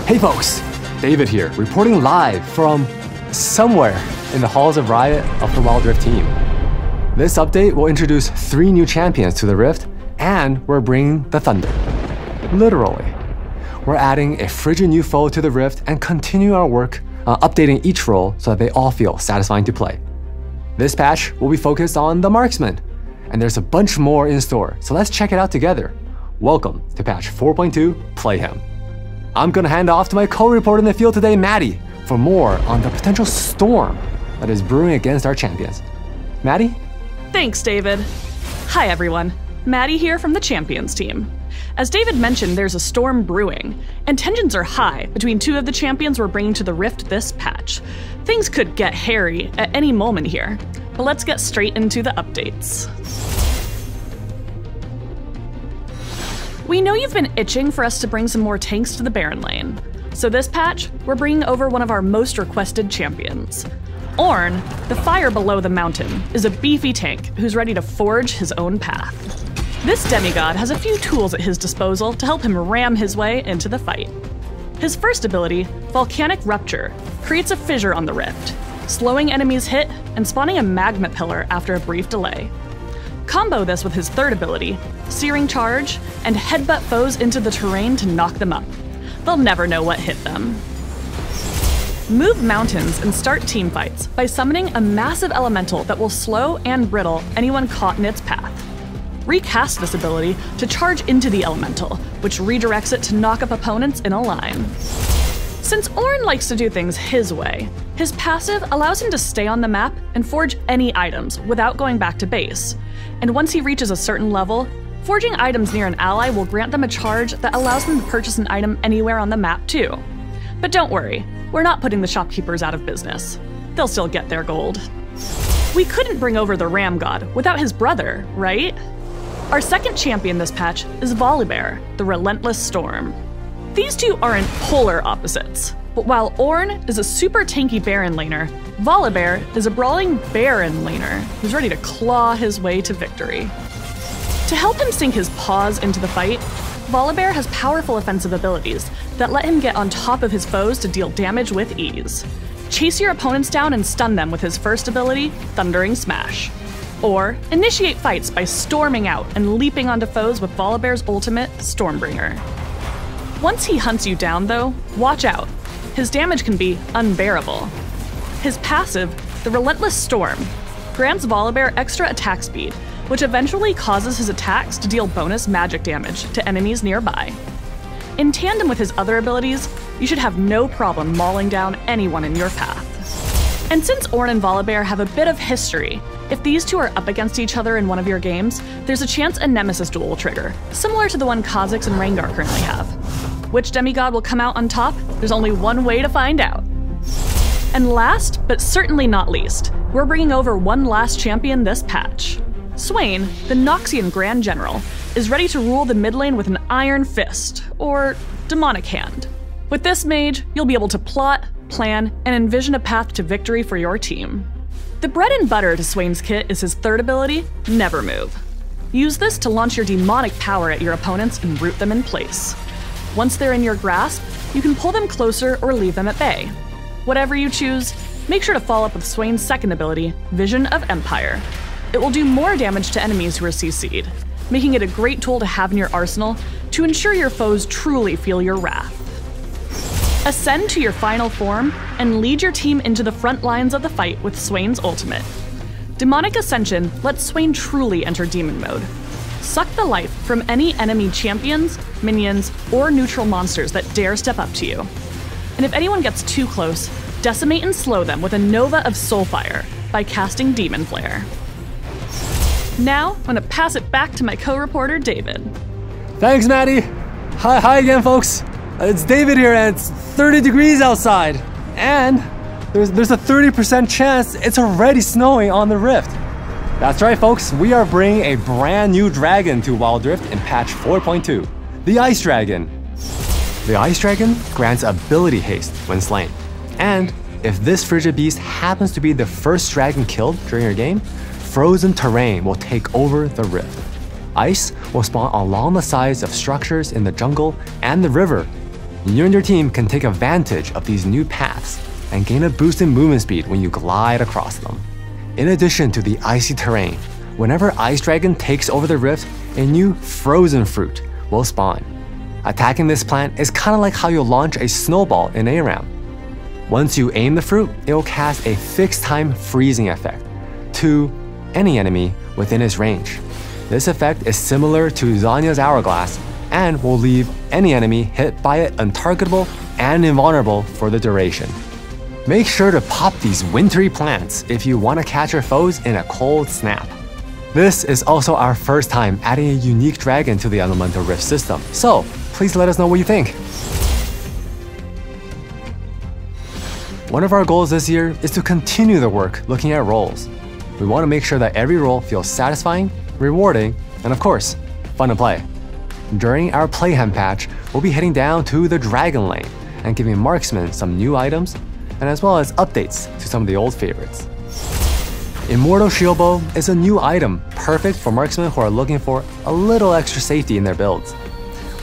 Hey folks, David here, reporting live from somewhere in the halls of Riot of the Wild Rift team. This update will introduce 3 new champions to the Rift, and we're bringing the Thunder. Literally. We're adding a frigid new foe to the Rift and continue our work updating each role so that they all feel satisfying to play. This patch will be focused on the Marksman, and there's a bunch more in store, so let's check it out together. Welcome to patch 4.2 Play Him. I'm gonna hand off to my co-reporter in the field today, Maddie, for more on the potential storm that is brewing against our champions. Maddie? Thanks, David. Hi, everyone. Maddie here from the Champions team. As David mentioned, there's a storm brewing, and tensions are high between 2 of the champions we're bringing to the Rift this patch. Things could get hairy at any moment here, but let's get straight into the updates. We know you've been itching for us to bring some more tanks to the Baron lane, so this patch, we're bringing over one of our most requested champions. Ornn, the fire below the mountain, is a beefy tank who's ready to forge his own path. This demigod has a few tools at his disposal to help him ram his way into the fight. His first ability, Volcanic Rupture, creates a fissure on the rift, slowing enemies' hit and spawning a magma pillar after a brief delay. Combo this with his third ability, Searing Charge, and headbutt foes into the terrain to knock them up. They'll never know what hit them. Move mountains and start teamfights by summoning a massive elemental that will slow and brittle anyone caught in its path. Recast this ability to charge into the elemental, which redirects it to knock up opponents in a line. Since Ornn likes to do things his way, his passive allows him to stay on the map and forge any items without going back to base. And once he reaches a certain level, forging items near an ally will grant them a charge that allows them to purchase an item anywhere on the map too. But don't worry, we're not putting the shopkeepers out of business. They'll still get their gold. We couldn't bring over the Ram God without his brother, right? Our second champion this patch is Volibear, the Relentless Storm. These two are in polar opposites, but while Ornn is a super tanky Baron laner, Volibear is a brawling Baron laner who's ready to claw his way to victory. To help him sink his paws into the fight, Volibear has powerful offensive abilities that let him get on top of his foes to deal damage with ease. Chase your opponents down and stun them with his first ability, Thundering Smash. Or initiate fights by storming out and leaping onto foes with Volibear's ultimate, Stormbringer. Once he hunts you down though, watch out. His damage can be unbearable. His passive, the Relentless Storm, grants Volibear extra attack speed, which eventually causes his attacks to deal bonus magic damage to enemies nearby. In tandem with his other abilities, you should have no problem mauling down anyone in your path. And since Ornn and Volibear have a bit of history, if these two are up against each other in one of your games, there's a chance a Nemesis duel will trigger, similar to the one Kha'Zix and Rengar currently have. Which demigod will come out on top? There's only one way to find out. And last, but certainly not least, we're bringing over one last champion this patch. Swain, the Noxian Grand General, is ready to rule the mid lane with an iron fist, or demonic hand. With this mage, you'll be able to plot, plan, and envision a path to victory for your team. The bread and butter to Swain's kit is his third ability, Never Move. Use this to launch your demonic power at your opponents and root them in place. Once they're in your grasp, you can pull them closer or leave them at bay. Whatever you choose, make sure to follow up with Swain's second ability, Vision of Empire. It will do more damage to enemies who are CC'd, making it a great tool to have in your arsenal to ensure your foes truly feel your wrath. Ascend to your final form and lead your team into the front lines of the fight with Swain's ultimate. Demonic Ascension lets Swain truly enter demon mode. Suck the life from any enemy champions, minions, or neutral monsters that dare step up to you. And if anyone gets too close, decimate and slow them with a Nova of Soulfire by casting Demon Flare. Now, I'm gonna pass it back to my co-reporter, David. Thanks, Maddie. Hi again, folks. It's David here, and it's 30 degrees outside. And there's a 30% chance it's already snowing on the Rift. That's right, folks. We are bringing a brand new dragon to Wild Rift in patch 4.2, the Ice Dragon. The Ice Dragon grants ability haste when slain. And if this frigid beast happens to be the first dragon killed during your game, frozen terrain will take over the Rift. Ice will spawn along the sides of structures in the jungle and the river, You and your team can take advantage of these new paths and gain a boost in movement speed when you glide across them. In addition to the icy terrain, whenever Ice Dragon takes over the rift, a new frozen fruit will spawn. Attacking this plant is kind of like how you'll launch a snowball in ARAM. Once you aim the fruit, it will cast a fixed time freezing effect to any enemy within its range. This effect is similar to Zanya's Hourglass and will leave any enemy hit by it untargetable and invulnerable for the duration. Make sure to pop these wintry plants if you want to catch your foes in a cold snap. This is also our first time adding a unique dragon to the Elemental Rift system, so please let us know what you think. One of our goals this year is to continue the work looking at roles. We want to make sure that every role feels satisfying, rewarding, and of course, fun to play. During our Playhem patch, we'll be heading down to the Dragon Lane and giving marksmen some new items, and as well as updates to some of the old favorites. Immortal Shieldbow is a new item perfect for marksmen who are looking for a little extra safety in their builds.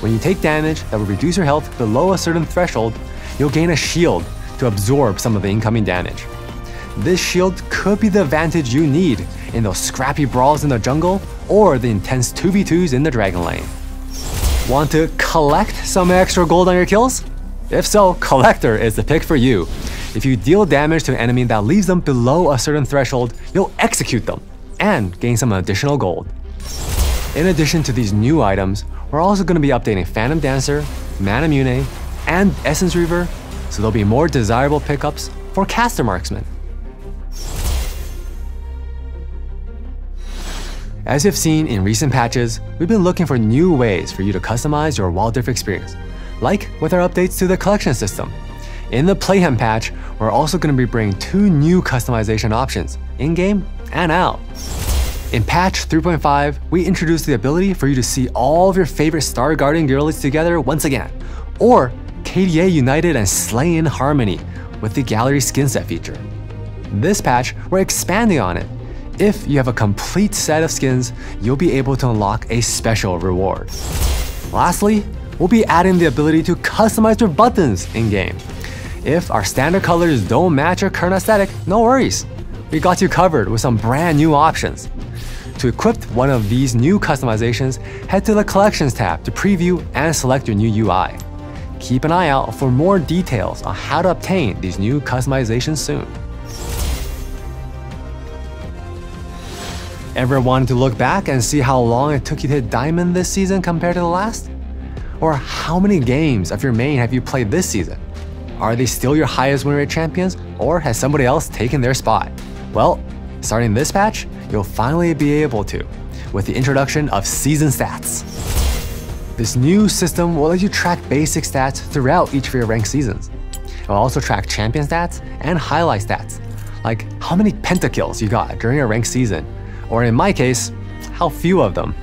When you take damage that will reduce your health below a certain threshold, you'll gain a shield to absorb some of the incoming damage. This shield could be the advantage you need in those scrappy brawls in the jungle or the intense 2v2s in the Dragon Lane. Want to collect some extra gold on your kills? If so, Collector is the pick for you. If you deal damage to an enemy that leaves them below a certain threshold, you'll execute them and gain some additional gold. In addition to these new items, we're also going to be updating Phantom Dancer, Mana Mune, and Essence Reaver, so there'll be more desirable pickups for caster marksmen. As you've seen in recent patches, we've been looking for new ways for you to customize your Wild Rift experience, like with our updates to the collection system. In the Playhem patch, we're also going to be bringing 2 new customization options, in-game and out. In patch 3.5, we introduced the ability for you to see all of your favorite Star Guardian girlies together once again, or KDA united and slay in harmony with the gallery skin set feature. This patch, we're expanding on it. If you have a complete set of skins, you'll be able to unlock a special reward. Lastly, we'll be adding the ability to customize your buttons in-game. If our standard colors don't match your current aesthetic, no worries. We got you covered with some brand new options. To equip one of these new customizations, head to the Collections tab to preview and select your new UI. Keep an eye out for more details on how to obtain these new customizations soon. Ever wanted to look back and see how long it took you to hit Diamond this season compared to the last? Or how many games of your main have you played this season? Are they still your highest win rate champions, or has somebody else taken their spot? Well, starting this patch, you'll finally be able to, with the introduction of Season Stats. This new system will let you track basic stats throughout each of your ranked seasons. It will also track champion stats and highlight stats, like how many pentakills you got during a ranked season, or in my case, how few of them.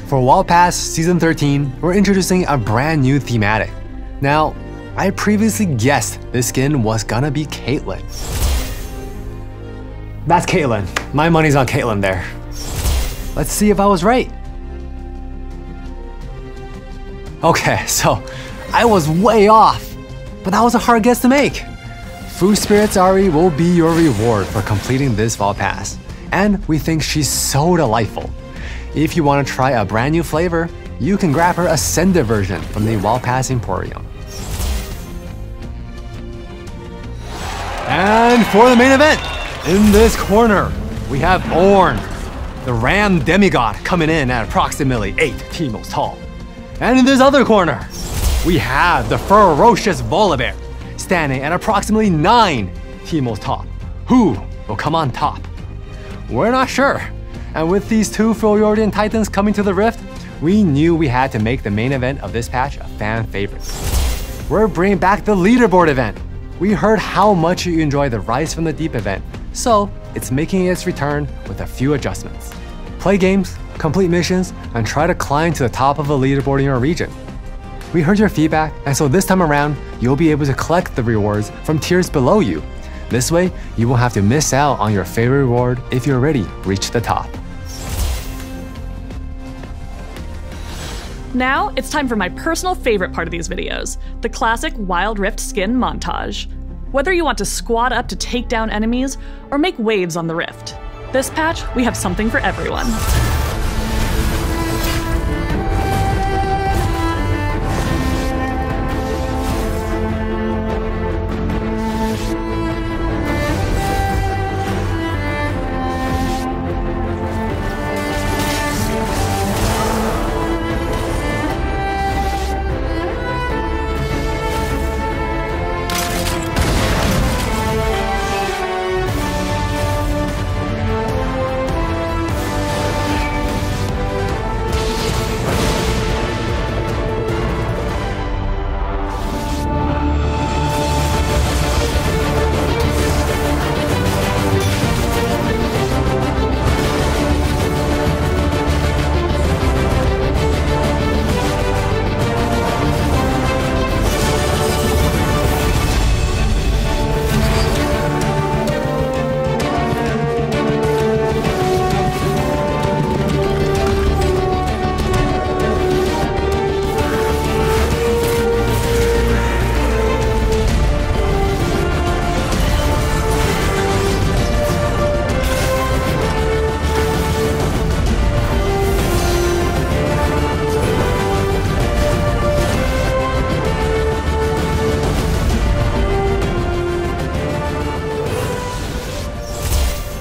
For Wild Pass Season 13, we're introducing a brand new thematic. Now, I previously guessed this skin was gonna be Caitlyn. That's Caitlyn. My money's on Caitlyn there. Let's see if I was right. Okay, so I was way off, but that was a hard guess to make. Food Spirit's Ari will be your reward for completing this Fall Pass, and we think she's so delightful. If you want to try a brand new flavor, you can grab her Ascended version from the Wild Pass Emporium. And for the main event, in this corner, we have Ornn, the Ram Demigod, coming in at approximately 8 Teemos tall. And in this other corner, we have the ferocious Volibear, standing at approximately 9 Teemos tall. Who will come on top? We're not sure. And with these 2 Freljordian Titans coming to the Rift, we knew we had to make the main event of this patch a fan favorite. We're bringing back the leaderboard event. We heard how much you enjoy the Rise from the Deep event, so it's making its return with a few adjustments. Play games, complete missions, and try to climb to the top of a leaderboard in your region. We heard your feedback, and so this time around, you'll be able to collect the rewards from tiers below you. This way, you won't have to miss out on your favorite reward if you already reached the top. Now, it's time for my personal favorite part of these videos, the classic Wild Rift skin montage. Whether you want to squat up to take down enemies or make waves on the Rift, this patch, we have something for everyone.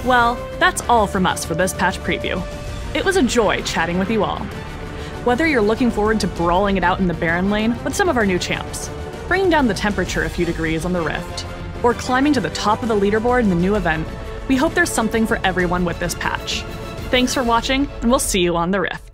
Well, that's all from us for this patch preview. It was a joy chatting with you all. Whether you're looking forward to brawling it out in the Baron lane with some of our new champs, bringing down the temperature a few degrees on the Rift, or climbing to the top of the leaderboard in the new event, we hope there's something for everyone with this patch. Thanks for watching, and we'll see you on the Rift.